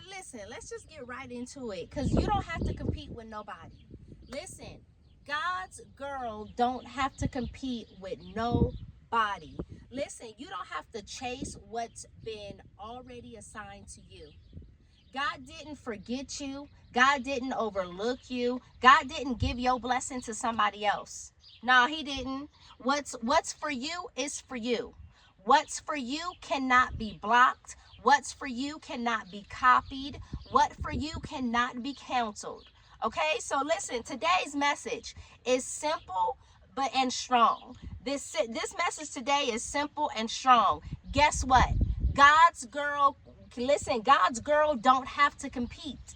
listen, let's just get right into it, because you don't have to compete with nobody. Listen, God's girl don't have to compete with nobody. Listen, you don't have to chase what's been already assigned to you. God didn't forget you. God didn't overlook you. God didn't give your blessing to somebody else. No, he didn't. What's for you is for you. What's for you cannot be blocked. What's for you cannot be copied. What for you cannot be canceled. Okay? So listen, today's message is simple but and strong. This message today is simple and strong. Guess what? God's girl, listen, God's girl don't have to compete.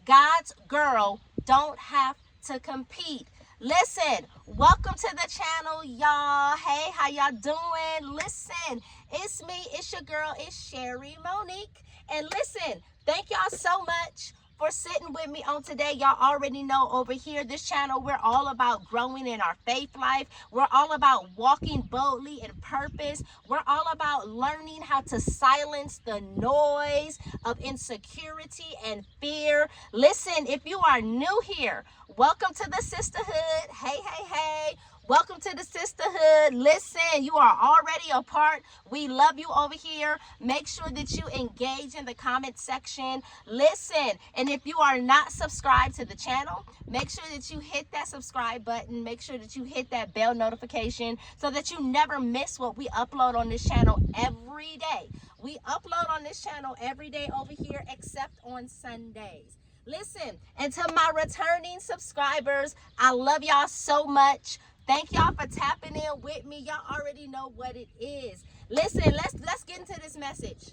God's girl don't have to compete. Listen, welcome to the channel, y'all. Hey, how y'all doing? Listen, it's me, it's your girl, it's Sherry Monique. And listen, thank y'all so much for sitting with me on today. Y'all already know over here, this channel, we're all about growing in our faith life. We're all about walking boldly in purpose. We're all about learning how to silence the noise of insecurity and fear. Listen, if you are new here, welcome to the sisterhood. Hey, hey, hey. Welcome to the sisterhood. Listen, you are already a part. We love you over here. Make sure that you engage in the comment section. Listen, and if you are not subscribed to the channel, make sure that you hit that subscribe button. Make sure that you hit that bell notification so that you never miss what we upload on this channel every day. We upload on this channel every day over here except on Sundays. Listen, and to my returning subscribers, I love y'all so much. Thank y'all for tapping in with me. Y'all already know what it is. Listen, let's get into this message.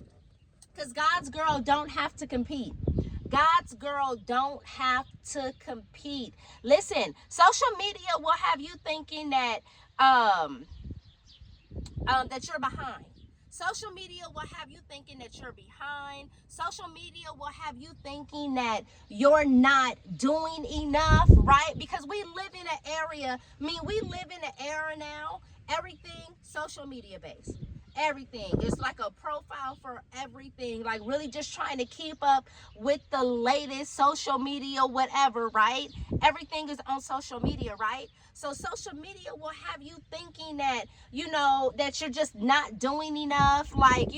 Because God's girl don't have to compete. God's girl don't have to compete. Listen, social media will have you thinking that that you're behind. Social media will have you thinking that you're behind. Social media will have you thinking that you're not doing enough, right? Because we live in an area, we live in an era now, everything social media based. Everything. It's like a profile for everything, like really just trying to keep up with the latest social media, whatever, right? Everything is on social media, right? So social media will have you thinking that, that you're just not doing enough, like,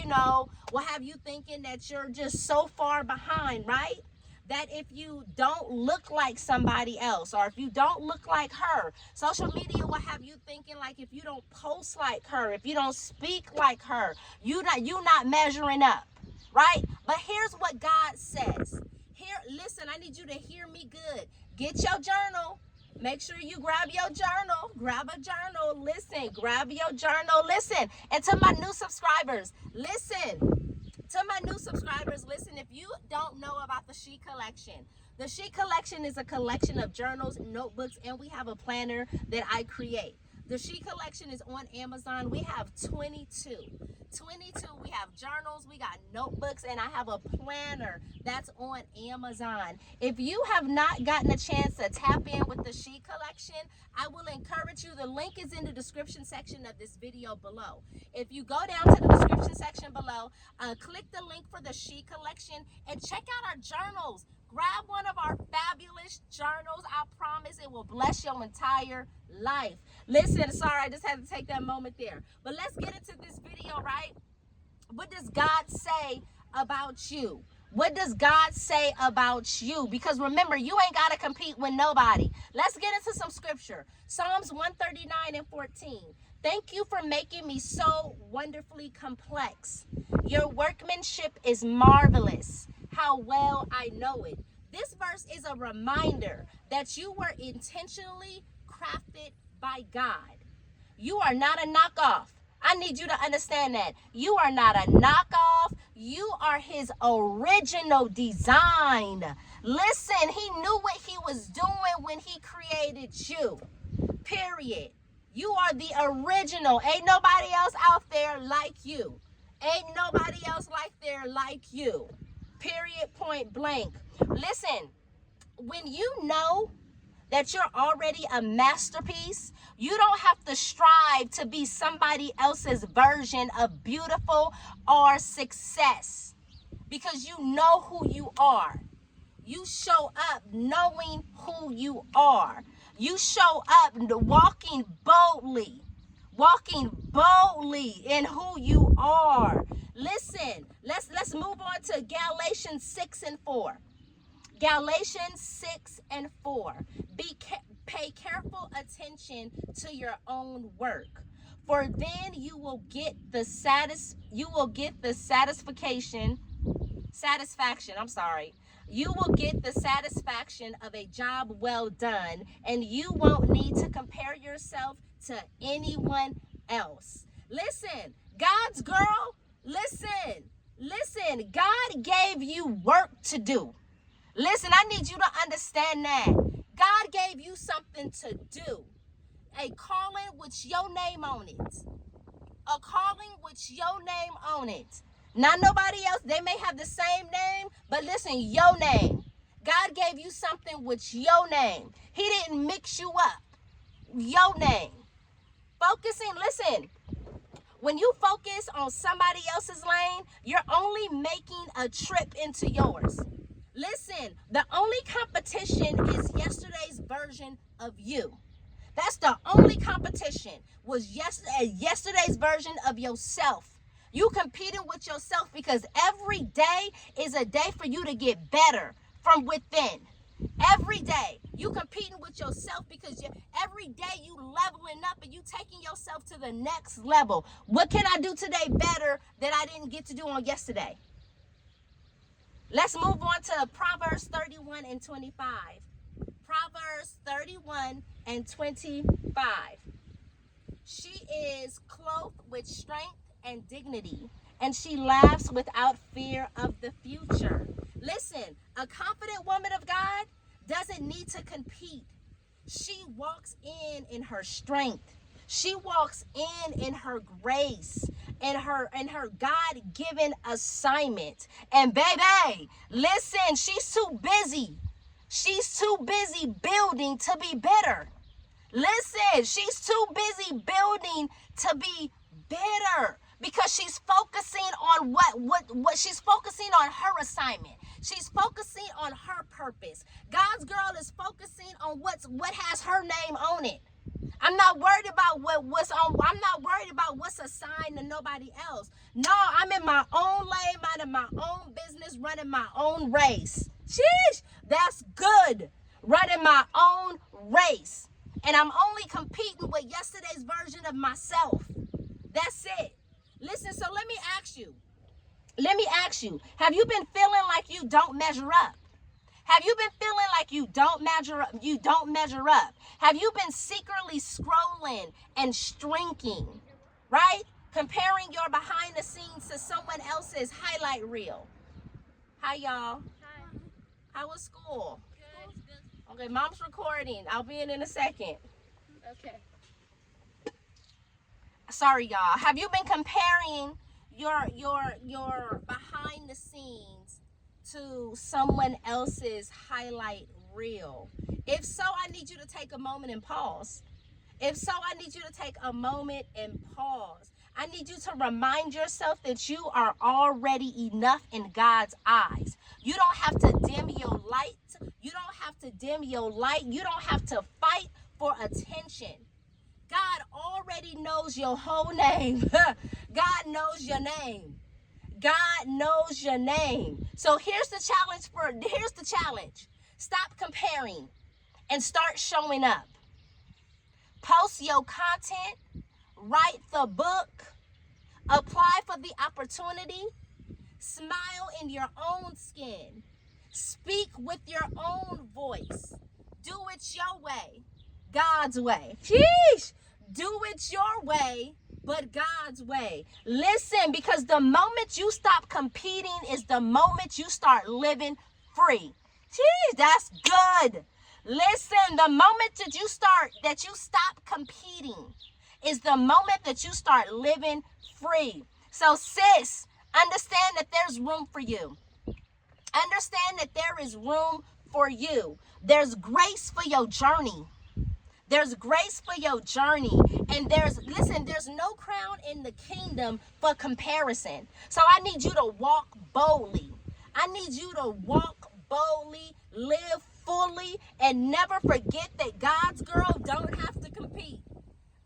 will have you thinking that you're just so far behind, right? That if you don't look like somebody else, or if you don't look like her, social media will have you thinking like if you don't post like her, if you don't speak like her, you not measuring up, right? But here's what God says. Here, listen, I need you to hear me good. Get your journal. Make sure you grab your journal. Grab a journal. Listen, grab your journal. Listen. And to my new subscribers, listen. To my new subscribers, listen, if you don't know about the She Collection, the She Collection is a collection of journals, notebooks, and we have a planner that I create. The She Collection is on Amazon. We have 22. We have journals, we got notebooks, and I have a planner that's on Amazon. If you have not gotten a chance to tap in with the She Collection, I will encourage you. The link is in the description section of this video below. If you go down to the description section below, click the link for the She Collection and check out our journals. Grab one of our fabulous journals. I promise it will bless your entire life. Listen, sorry, I just had to take that moment there. But let's get into this video, right? What does God say about you? What does God say about you? Because remember, you ain't got to compete with nobody. Let's get into some scripture. Psalms 139:14. Thank you for making me so wonderfully complex. Your workmanship is marvelous. How well I know it. This verse is a reminder that you were intentionally crafted by God. You are not a knockoff. I need you to understand that. You are not a knockoff. You are his original design. Listen, he knew what he was doing when he created you. Period. You are the original. Ain't nobody else out there like you. Ain't nobody else like you. Period, point blank. Listen, when you know that you're already a masterpiece, you don't have to strive to be somebody else's version of beautiful or success. because you know who you are. You show up knowing who you are. You show up walking boldly in who you are. Listen, let's move on to Galatians 6 and 4. Galatians 6 and 4. Pay careful attention to your own work, for then you will get the satisfaction. You will get the satisfaction of a job well done, and you won't need to compare yourself to anyone else. Listen, God's girl, listen. God gave you work to do. Listen, I need you to understand that. God gave you something to do. A calling with your name on it. A calling with your name on it. Not nobody else. They may have the same name, but listen, your name. God gave you something with your name. He didn't mix you up. Your name. Listen, when you focus on somebody else's lane, you're only making a trip into yours. Listen, the only competition is yesterday's version of you. That's the only competition, was yesterday's version of yourself. You competing with yourself because every day is a day for you to get better from within. Every day you competing with yourself because every day you leveling up and you taking yourself to the next level. What can I do today better that I didn't get to do on yesterday? Let's move on to Proverbs 31 and 25. Proverbs 31 and 25. She is clothed with strength and dignity, and she laughs without fear of the future. Listen, a confident woman of God doesn't need to compete. She walks in her strength. She walks in her grace, in her God-given assignment. And baby, listen, she's too busy. She's too busy building to be bitter. Listen, she's too busy building to be bitter because she's focusing on what she's focusing on her assignment. She's focusing on her purpose. God's girl is focusing on what has her name on it. I'm not worried about I'm not worried about what's assigned to nobody else. No, I'm in my own lane, minding my own business, running my own race. Sheesh, that's good. Running my own race. And I'm only competing with yesterday's version of myself. That's it. Listen, so let me ask you, have you been feeling like you don't measure up? Have you been feeling like you don't measure up? Have you been secretly scrolling and shrinking, right? Comparing your behind the scenes to someone else's highlight reel. Hi, y'all. Hi. How was school? Good. Okay, mom's recording. I'll be in a second. Okay. Sorry, y'all. Have you been comparing your behind the scenes to someone else's highlight reel? If so, I need you to take a moment and pause. I need you to remind yourself that you are already enough in God's eyes. You don't have to dim your light. You don't have to fight for attention. God already knows your whole name. God knows your name. So here's the challenge. Stop comparing and start showing up. Post your content, write the book, apply for the opportunity, smile in your own skin, speak with your own voice, do it your way, God's way. Sheesh! Do it your way, but God's way. Listen, because the moment you stop competing is the moment you start living free. Jeez, that's good. Listen, the moment that you stop competing is the moment that you start living free. So sis, understand that there's room for you. Understand that there is room for you. There's grace for your journey. And there's no crown in the kingdom for comparison. So I need you to walk boldly. I need you to walk boldly, live fully, and never forget that God's girl don't have to compete.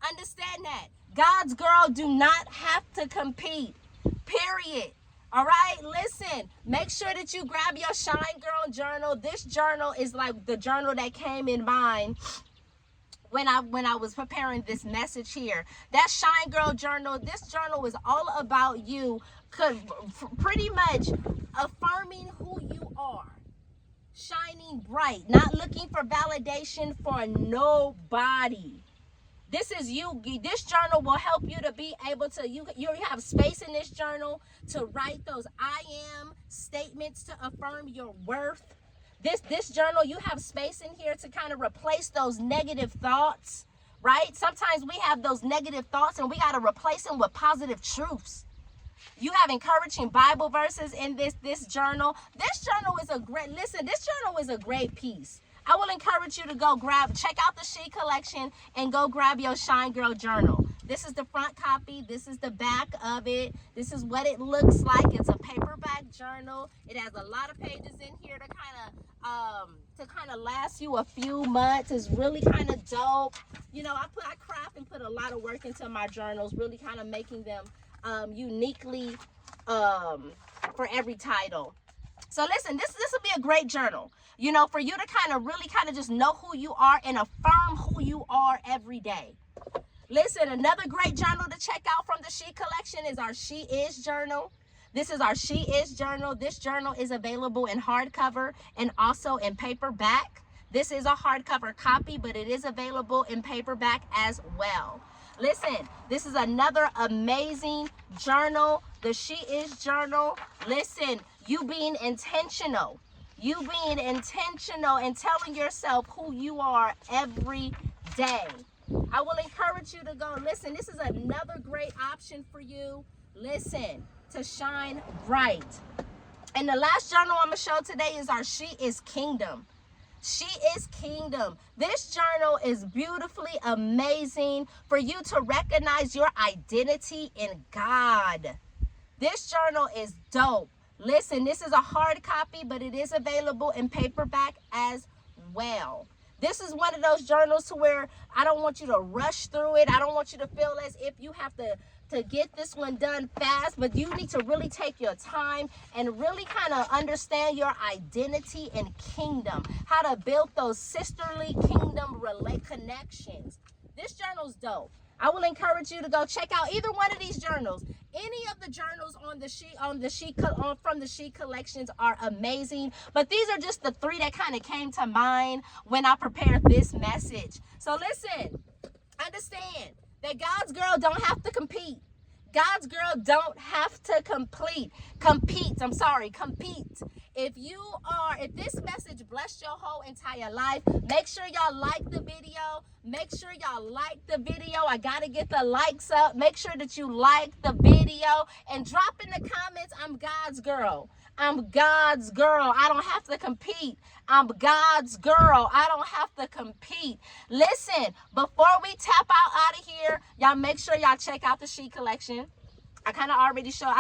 Understand that. God's girl do not have to compete. Period. All right, listen, make sure that you grab your Shine Girl journal. This journal is like the journal that came in mind when I was preparing this message here. That Shine Girl journal, this journal is all about you pretty much affirming who you are. Shining bright, not looking for validation for nobody. This is you. This journal will help you to be able to, you have space in this journal to write those I am statements to affirm your worth. This journal, you have space in here to kind of replace those negative thoughts, right? Sometimes we have those negative thoughts and we got to replace them with positive truths. You have encouraging Bible verses in this journal. This journal is this journal is a great piece. I will encourage you to check out the She Collection and go grab your Shine Girl journal. This is the front copy. This is the back of it. This is what it looks like. It's a paperback journal. It has a lot of pages in here to kind of last you a few months. It's really kind of dope. You know, I craft and put a lot of work into my journals, really kind of making them uniquely for every title. So listen, this will be a great journal, you know, for you to really just know who you are and affirm who you are every day. Listen, another great journal to check out from the She Collection is our She Is journal. This is our She Is journal. This journal is available in hardcover and also in paperback. This is a hardcover copy, but it is available in paperback as well. Listen, this is another amazing journal, the She Is journal. Listen, you being intentional and telling yourself who you are every day. I will encourage you to go. Listen, this is another great option for you. Listen, to shine bright. And the last journal I'm going to show today is our She Is Kingdom. She Is Kingdom. This journal is beautifully amazing for you to recognize your identity in God. This journal is dope. Listen, this is a hard copy, but it is available in paperback as well. This is one of those journals to where I don't want you to rush through it. I don't want you to feel as if you have to get this one done fast, but you need to really take your time and really kind of understand your identity and kingdom, how to build those sisterly kingdom connections. This journal's dope. I will encourage you to go check out either one of these journals. Any of the journals from the She Collections are amazing, but these are just the three that kind of came to mind when I prepared this message. So listen, understand that God's girl don't have to compete. God's girl don't have to compete. If this message blessed your whole entire life, make sure y'all like the video. I got to get the likes up. Make sure that you like the video and drop in the comments, I'm God's girl. I'm God's girl. I don't have to compete. I'm God's girl. I don't have to compete. Listen, before we tap out of here, y'all make sure y'all check out the She Collection. I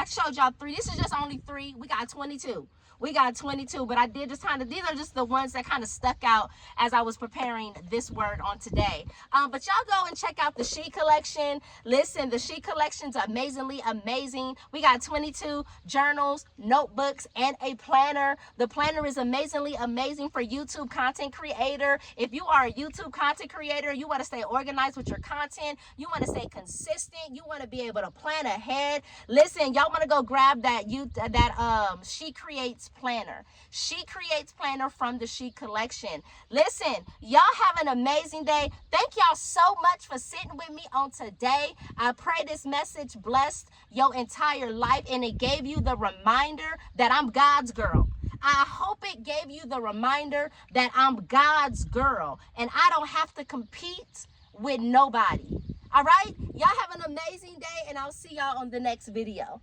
showed y'all 3. This is just only 3. We got 22. But I did just these are just the ones that kind of stuck out as I was preparing this word on today. But y'all go and check out the She Collection. Listen, the She Collection's amazingly amazing. We got 22 journals, notebooks, and a planner. The planner is amazingly amazing for YouTube content creator. If you are a YouTube content creator, you want to stay organized with your content. You want to stay consistent. You want to be able to plan ahead. Listen, y'all want to go grab that She Creates planner. She Creates planner from the She Collection. Listen, y'all have an amazing day. Thank y'all so much for sitting with me on today. I pray this message blessed your entire life and it gave you the reminder that I'm God's girl. I hope it gave you the reminder that I'm God's girl and I don't have to compete with nobody. All right? Y'all have an amazing day and I'll see y'all on the next video.